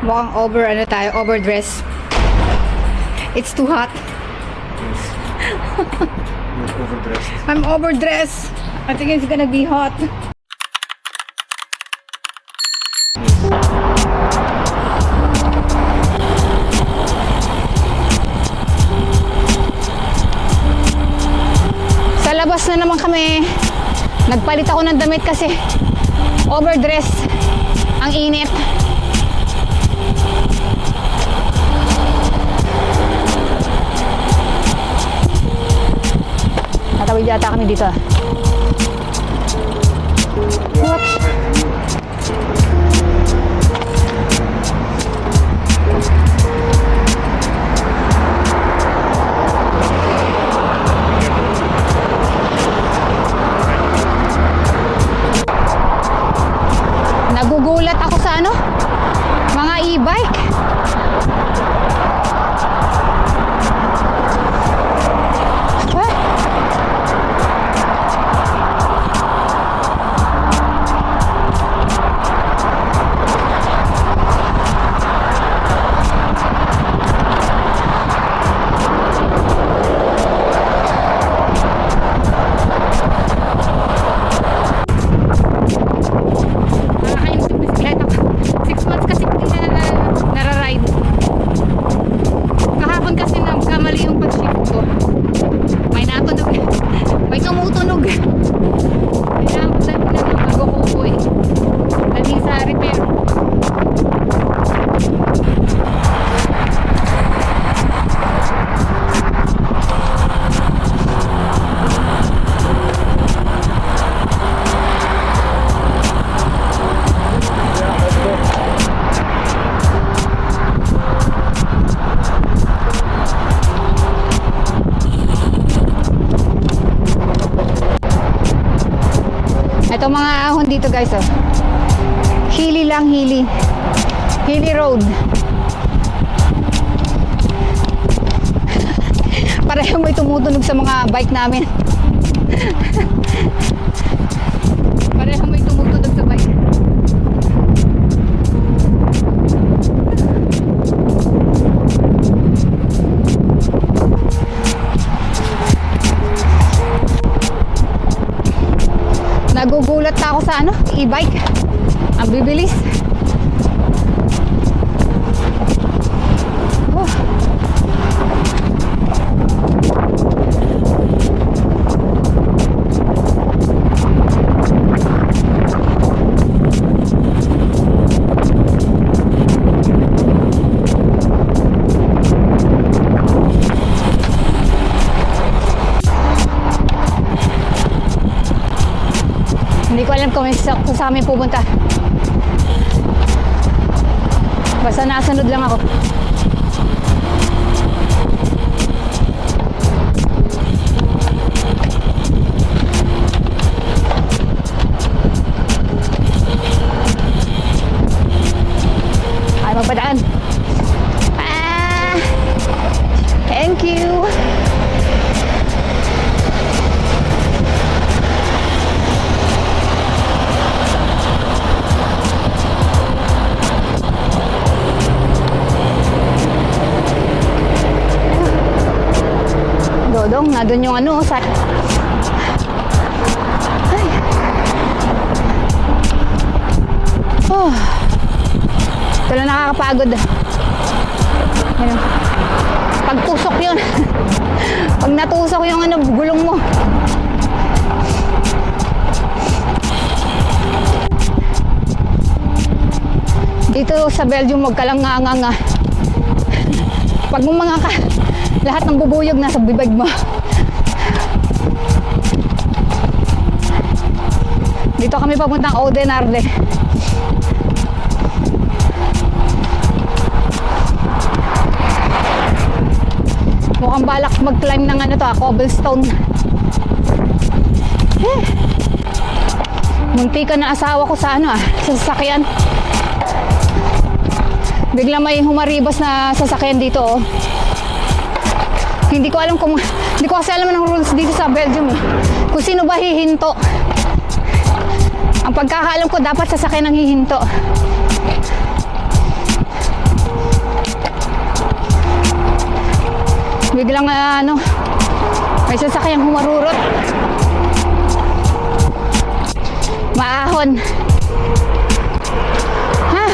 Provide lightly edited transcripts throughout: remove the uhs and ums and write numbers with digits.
Mukhang overdress. It's too hot. You're overdressed. I'm overdressed. I think it's gonna be hot. Sa labas na naman kami. Nagpalit ako ng damit kasi overdress. Ang init. Natawid yata kami dito. What? Nagugulat ako sa ano? Mga e-bike. Ito mga ahon dito guys, oh. Hilly lang, hilly. Hilly road. Pareho may tumutunog sa mga bike namin. Pareho may tumutunog sa bike. Nagugulat na ako sa ano, e-bike. Ang bibilis. Oh. Hindi ko alam kung sa amin pupunta. Basta nasunod lang ako. Ay, magpadaan. Thank you. Dodong, na doon yung ano sa... Ay. Oh. Ito lang nakakapagod. Ano? Pagtusok yun. Pag natusok yung ano, gulong mo. Dito sa Belgium, huwag ka lang nga. Pag mo mga ka, lahat ng bubuyog nasa bibig mo. Dito kami papuntang Oudenaarde. Mukhang balak mag-climb ng ano to, cobblestone. Munti ka na asawa ko sa ano sa sasakyan. Bigla may humaribas na sasakyan dito, oh. Hindi ko kasi alam ng rules dito sa Belgium, eh. Kung sino ba hihinto. Ang pagkakaalam ko, dapat sasakyan ang hihinto. Biglang may sasakyang humarurot. Maahon. Ha?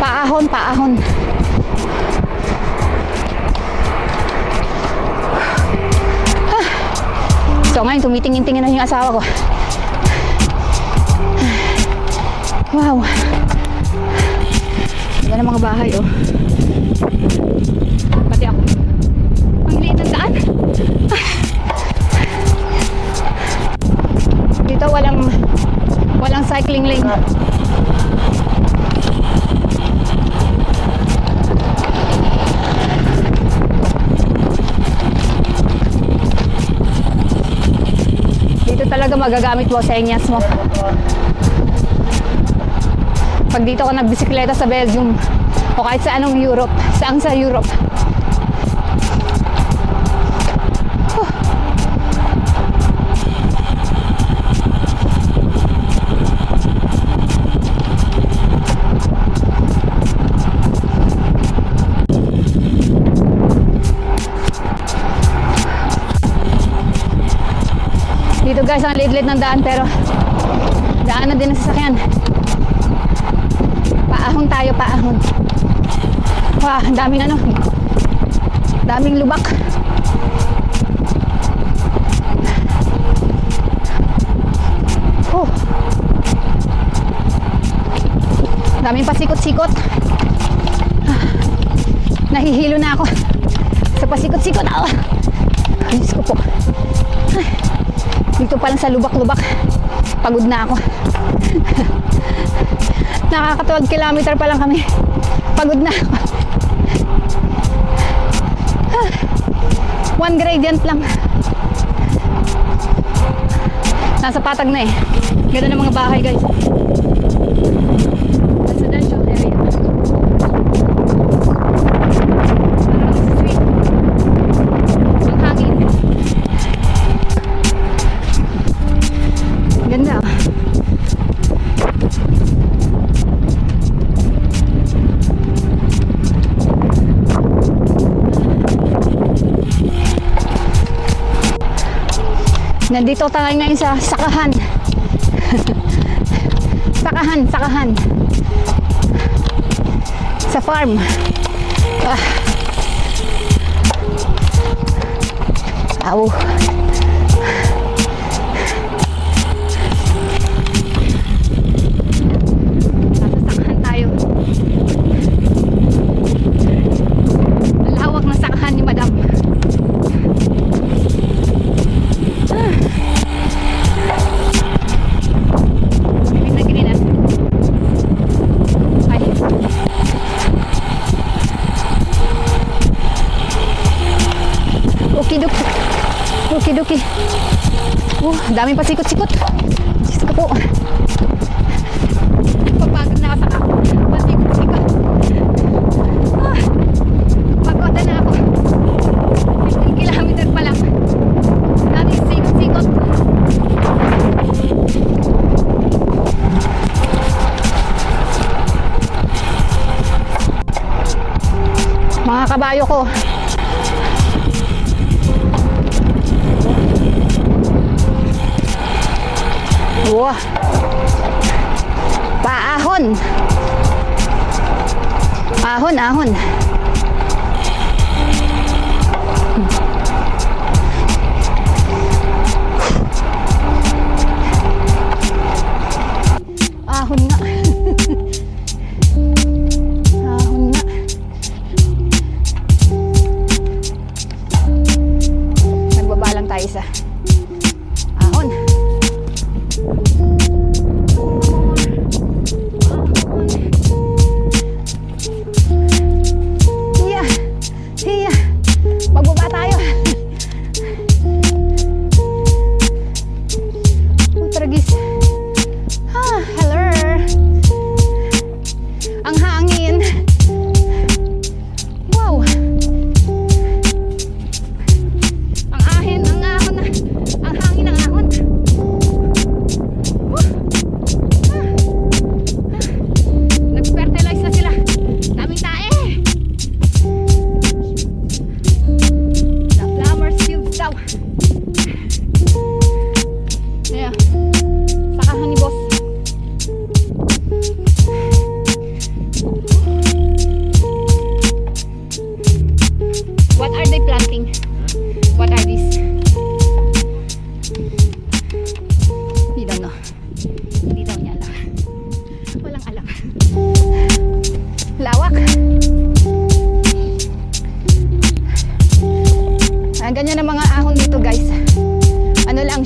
Paahon, paahon. Ha? So ngayon, tumitingin-tingin na yung asawa ko. Wow. Yan ang mga bahay, oh. Pati ako. Ang liit ng daan. Dito walang cycling lane. Dito talaga magagamit mo sa senyas mo. Pag dito ka nagbisikleta sa Belgium o kahit sa anong Europe, saan sa Europe. Dito guys, ang liit-liit ng daan pero daan na din ang sasakyan. Paahon tayo, paahon. Wah, daming daming lubak. Oh. Daming pasikot-sikot. Nahihilo na ako sa pasikot-sikot. Diyos ko po. Dito pa lang sa lubak-lubak, pagod na ako. Nakaka 12 kilometer pa lang kami. Pagod na ako. One gradient lang. Nasa patag na eh. Ganda ng mga bahay guys. Residential area. Parang sa street. Ang hangin. Ganda. Nandito tayo ngayon sa sakahan. Sakahan. Sa farm. Aw. Sasakahan tayo. Ang lawak ng sakahan ni Madam. Okidoki. Daming pasikot-sikot. Diyos ko po. Papagod na ako sa pasikot-sikot. Pagod na ako. 15 kilometer pa lang. Daming sikot-sikot. Mga kabayo ko. Wah. Paahon. Ahon. Ahon nga. Ahon nga. Nagbabalang tayo sa ahon.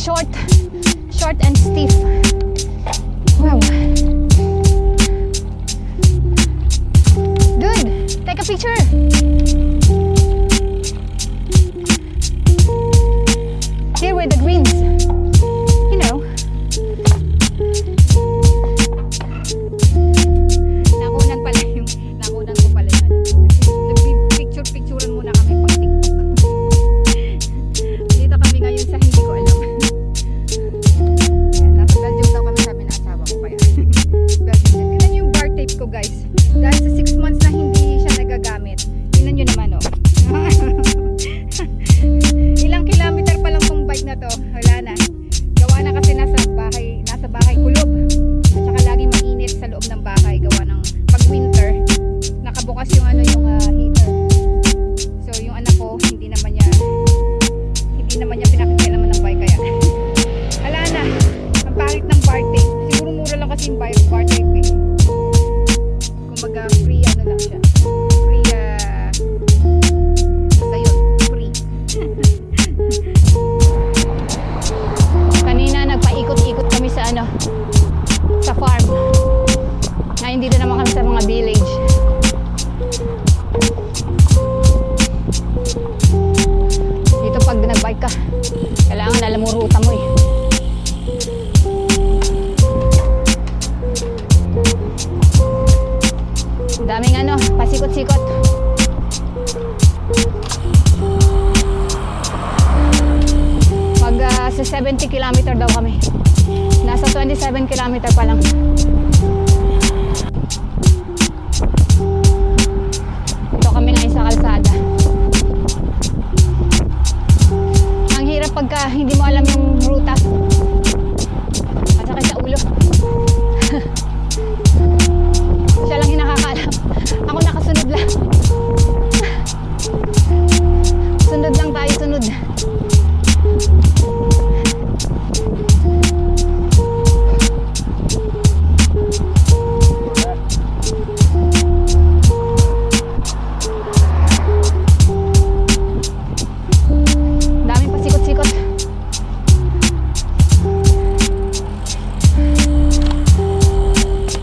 short and stiff. Wow. Good. Take a picture. Here with the greens. You know. Nakunan ko pala yung nagpicture-picturean muna kami pang TikTok. Dito kami ngayon sa hindi ko alam. Ayan, nasa Belgium daw kami, sabi ng asawa ko kaya. Belgium. Tignan yung bar tape ko, guys. Dahil sa 6 months na hindi siya nagagamit. Tignan nyo naman, oh. Ilang kilometer pa lang tong bike na to. Wala na. Gawa na kasi nasa bahay kulob. At saka lagi mainit sa loob ng bahay. Gawa ng pag winter, nakabukas yung heater. So yung anak ko, hindi naman niya pinakikialaman ng bike kaya. Wala na. Ang pangit ng bar tape. Siguro mura lang kasi yung bar tape eh. Kumbaga free lang siya. Free basta yun, free. Kanina nagpaikot-ikot kami sa sa farm. Na hindi na naman kami sa mga village. Dito pag nagbike ka, kailangan alam mo ruta mo eh. Daming pasikot-sikot. Sa 70 kilometer daw kami. Nasa 27 kilometer pa lang. Ito kami ngayon sa kalsada. Ang hirap pagka hindi mo alam yung ruta. At saka sa ulo. Siya lang yung nakakaalam. Ako nakasunod lang. Sunod lang tayo, sunod. Daming pasikot-sikot.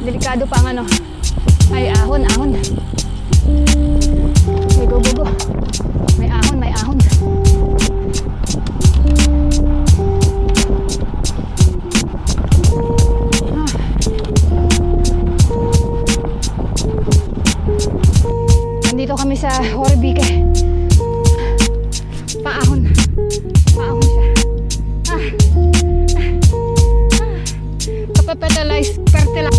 Delikado pa ang ay ahon. May go. May ahon. Nandito kami sa Horebeke. Paahon siya. Kapapetalize, pertila.